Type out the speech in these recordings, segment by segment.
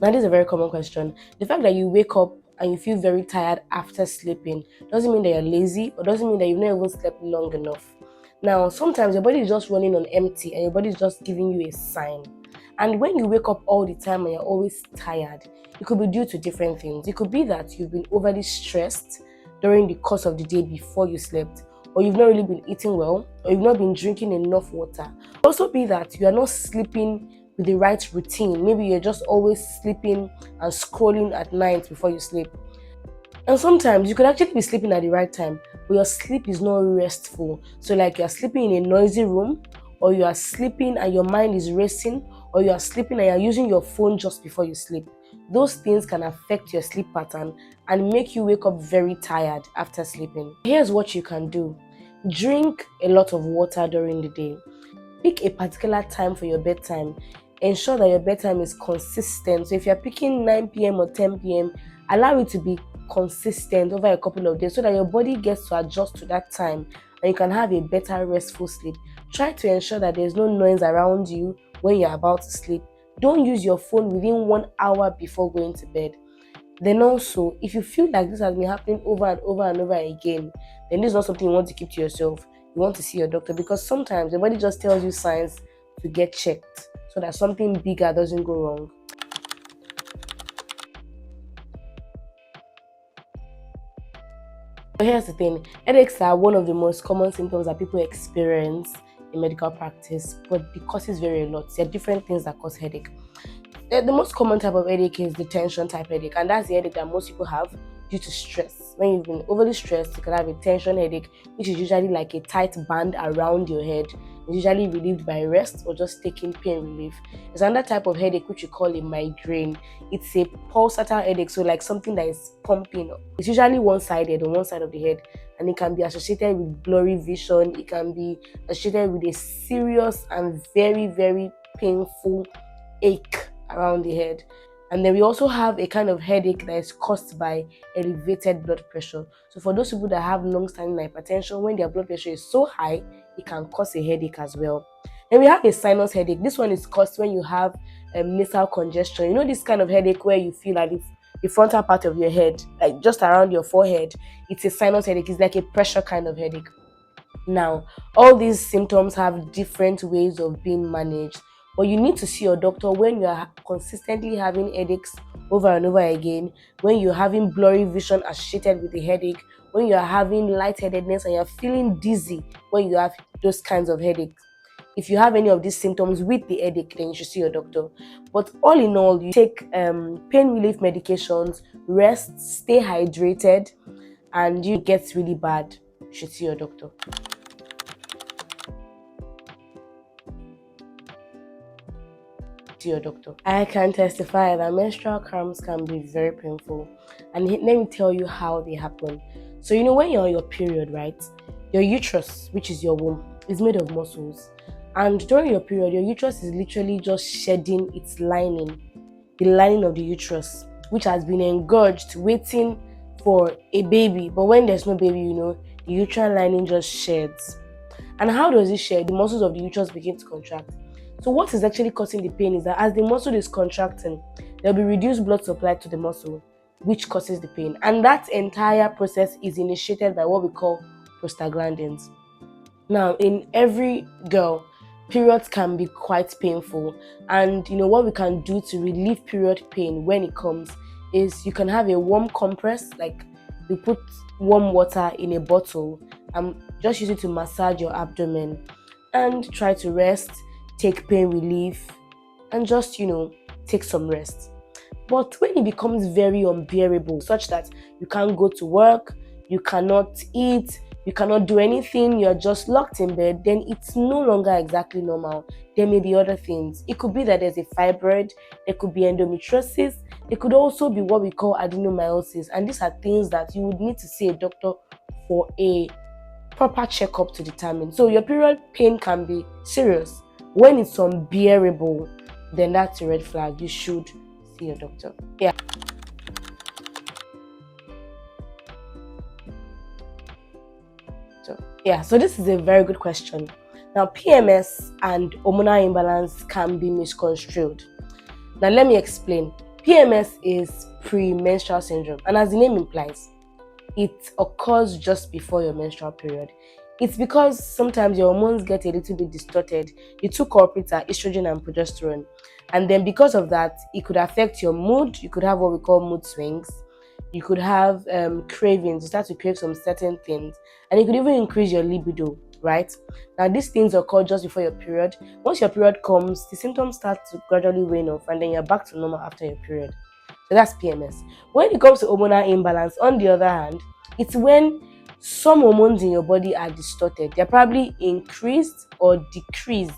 Now, this is a very common question. The fact that you wake up and you feel very tired after sleeping doesn't mean that you're lazy or doesn't mean that you've not even slept long enough. Now, sometimes your body is just running on empty and your body is just giving you a sign. And when you wake up all the time and you're always tired, it could be due to different things. It could be that you've been overly stressed during the course of the day before you slept, or you've not really been eating well, or you've not been drinking enough water. It could also be that you are not sleeping with the right routine. Maybe you're just always sleeping and scrolling at night before you sleep. And sometimes you could actually be sleeping at the right time, but your sleep is not restful. So, like you're sleeping in a noisy room, or you are sleeping and your mind is racing, or you are sleeping and you're using your phone just before you sleep. Those things can affect your sleep pattern and make you wake up very tired after sleeping. Here's what you can do: drink a lot of water during the day. Pick a particular time for your bedtime. Ensure that your bedtime is consistent. So if you're picking 9 p.m. or 10 p.m., allow it to be consistent over a couple of days so that your body gets to adjust to that time and you can have a better restful sleep. Try to ensure that there's no noise around you when you're about to sleep. Don't use your phone within 1 hour before going to bed. Then also, if you feel like this has been happening over and over and over again, then this is not something you want to keep to yourself. You want to see your doctor, because sometimes your body just tells you signs to get checked so that something bigger doesn't go wrong. But here's the thing: headaches are one of the most common symptoms that people experience in medical practice, but the causes vary a lot. There are different things that cause headache. The most common type of headache is the tension type headache, and that's the headache that most people have due to stress. When you've been overly stressed, you can have a tension headache, which is usually like a tight band around your head. It's usually relieved by rest or just taking pain relief. There's another type of headache which we call a migraine. It's a pulsatile headache, so like something that is pumping. It's usually one-sided on one side of the head, and it can be associated with blurry vision. It can be associated with a serious and very, very painful ache around the head. And then we also have a kind of headache that is caused by elevated blood pressure. So for those people that have long-standing hypertension, when their blood pressure is so high, it can cause a headache as well. Then we have a sinus headache. This one is caused when you have nasal congestion. You know, this kind of headache where you feel like the frontal part of your head, like just around your forehead, it's a sinus headache. It's like a pressure kind of headache. Now, all these symptoms have different ways of being managed, but you need to see your doctor when you are consistently having headaches over and over again, when you're having blurry vision associated with the headache, when you are having lightheadedness and you're feeling dizzy when you have those kinds of headaches. If you have any of these symptoms with the headache, then you should see your doctor. But all in all, you take pain relief medications, rest, stay hydrated, and you get really bad, you should see your doctor. To your doctor. I can testify that menstrual cramps can be very painful, and let me tell you how they happen. So you know, when you're on your period, right, your uterus, which is your womb, is made of muscles, and during your period your uterus is literally just shedding its lining, the lining of the uterus, which has been engorged waiting for a baby. But when there's no baby, you know, the uterine lining just sheds. And how does it shed? The muscles of the uterus begin to contract. So what is actually causing the pain is that as the muscle is contracting, there'll be reduced blood supply to the muscle, which causes the pain. And that entire process is initiated by what we call prostaglandins. Now, in every girl, periods can be quite painful. And you know what we can do to relieve period pain when it comes is you can have a warm compress, like you put warm water in a bottle and just use it to massage your abdomen and try to rest, take pain relief, and just, you know, take some rest. But when it becomes very unbearable, such that you can't go to work, you cannot eat, you cannot do anything, you're just locked in bed, then it's no longer exactly normal. There may be other things. It could be that there's a fibroid, there could be endometriosis, there could also be what we call adenomyosis, and these are things that you would need to see a doctor for a proper checkup to determine. So your period pain can be serious, When it's unbearable, then that's a red flag. You should see your doctor. So this is a very good question. Now, PMS and hormonal imbalance can be misconstrued. Now, let me explain. PMS is premenstrual syndrome, and as the name implies, it occurs just before your menstrual period. It's because sometimes your hormones get a little bit distorted. The two culprits are estrogen and progesterone. And then because of that, it could affect your mood. You could have what we call mood swings. You could have cravings. You start to crave some certain things. And it could even increase your libido, right? Now, these things occur just before your period. Once your period comes, the symptoms start to gradually wane off, and then you're back to normal after your period. So that's PMS. When it comes to hormonal imbalance, on the other hand, it's when some hormones in your body are distorted. They're probably increased or decreased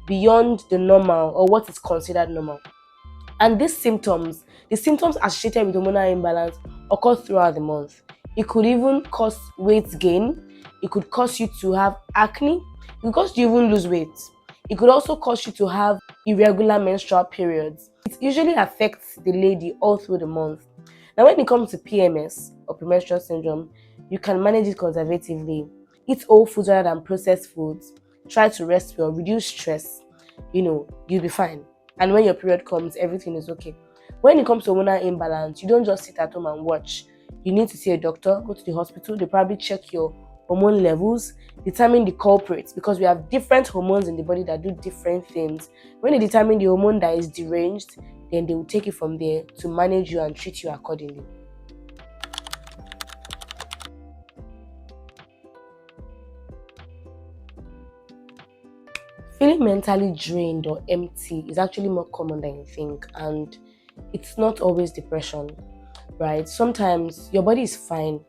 beyond the normal or what is considered normal. And the symptoms associated with hormonal imbalance occur throughout the month. It could even cause weight gain. It could cause you to have acne. It could cause you even lose weight. It could also cause you to have irregular menstrual periods. It usually affects the lady all through the month. Now, when it comes to PMS or premenstrual syndrome, you can manage it conservatively. Eat whole foods rather than processed foods. Try to rest well, reduce stress. You'll be fine. And when your period comes, everything is okay. When it comes to hormonal imbalance, you don't just sit at home and watch. You need to see a doctor, go to the hospital. They probably check your hormone levels, determine the culprits, because we have different hormones in the body that do different things. When they determine the hormone that is deranged, then they will take it from there to manage you and treat you accordingly. Feeling mentally drained or empty is actually more common than you think, and it's not always depression, right? Sometimes your body is fine,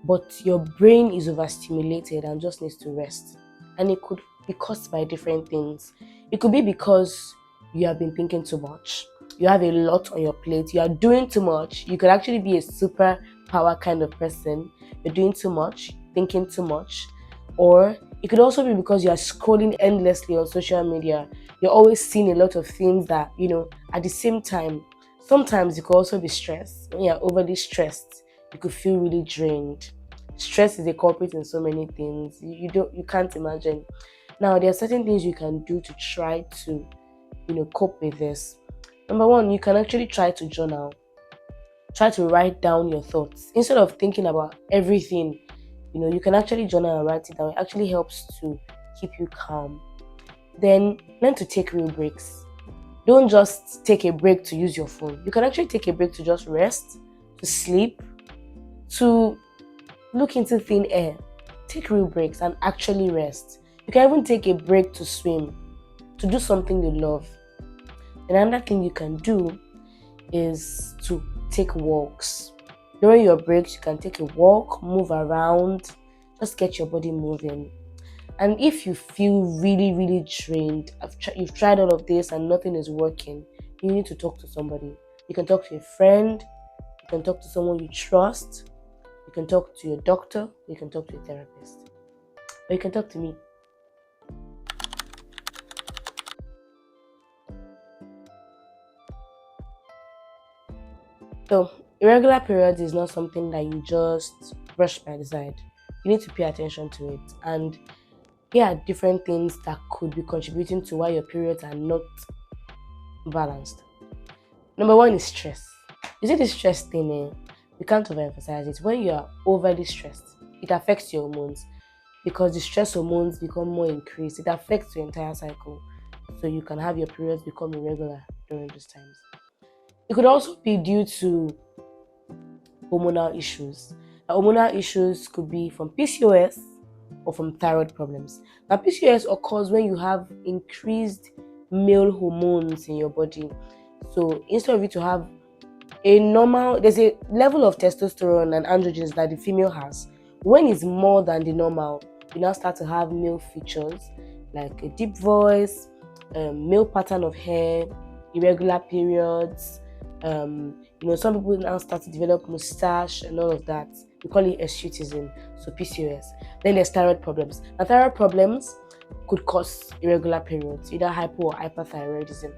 but your brain is overstimulated and just needs to rest. And it could be caused by different things. It could be because you have been thinking too much. You have a lot on your plate. You are doing too much. You could actually be a superpower kind of person. You're doing too much, thinking too much. Or it could also be because you are scrolling endlessly on social media. You're always seeing a lot of things that, at the same time. Sometimes you could also be stressed. When you're overly stressed, you could feel really drained. Stress is a culprit in so many things. You can't imagine. Now, there are certain things you can do to try to, cope with this. Number one, you can actually try to journal. Try to write down your thoughts. Instead of thinking about everything, you can actually journal and write it down. It actually helps to keep you calm. Then learn to take real breaks. Don't just take a break to use your phone. You can actually take a break to just rest, to sleep, to look into thin air. Take real breaks and actually rest. You can even take a break to swim, to do something you love. Another thing you can do is to take walks. During your breaks, you can take a walk, move around, just get your body moving. And if you feel really, really drained, you've tried all of this and nothing is working, you need to talk to somebody. You can talk to a friend, you can talk to someone you trust, you can talk to your doctor, you can talk to a therapist, or you can talk to me. So, irregular periods is not something that you just brush by the side. You need to pay attention to it. And here are different things that could be contributing to why your periods are not balanced. Number one is stress. You see this stress thing, we can't overemphasize it. When you are overly stressed, it affects your hormones because the stress hormones become more increased. It affects your entire cycle. So you can have your periods become irregular during those times. It could also be due to hormonal issues. Now, hormonal issues could be from PCOS or from thyroid problems. Now, PCOS occurs when you have increased male hormones in your body. So instead of you to have there's a level of testosterone and androgens that the female has. When it's more than the normal, you now start to have male features like a deep voice, male pattern of hair, irregular periods. Some people now start to develop mustache and all of that. We call it hirsutism, so PCOS. Then there's thyroid problems. Now, thyroid problems could cause irregular periods, either hypo or hyperthyroidism.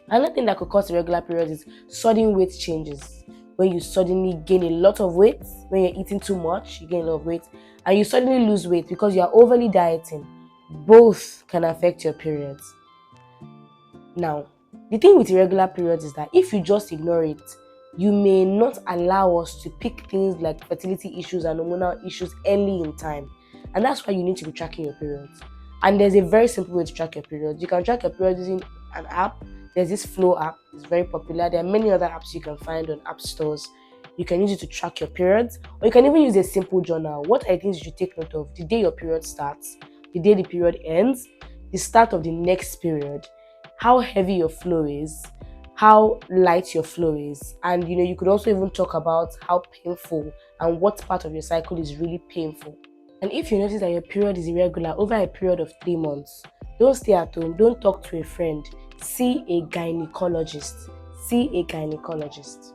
Another thing that could cause irregular periods is sudden weight changes. When you suddenly gain a lot of weight, when you're eating too much, you gain a lot of weight, and you suddenly lose weight because you are overly dieting. Both can affect your periods. Now, the thing with irregular periods is that if you just ignore it, you may not allow us to pick things like fertility issues and hormonal issues early in time. And that's why you need to be tracking your periods. And there's a very simple way to track your periods. You can track your periods using an app. There's this Flow app, it's very popular. There are many other apps you can find on app stores. You can use it to track your periods, or you can even use a simple journal. What are the things you should take note of? The day your period starts, the day the period ends, the start of the next period, how heavy your flow is, how light your flow is, and you could also even talk about how painful and what part of your cycle is really painful. And if you notice that your period is irregular over a period of 3 months, don't stay at home, don't talk to a friend, see a gynecologist. See a gynecologist.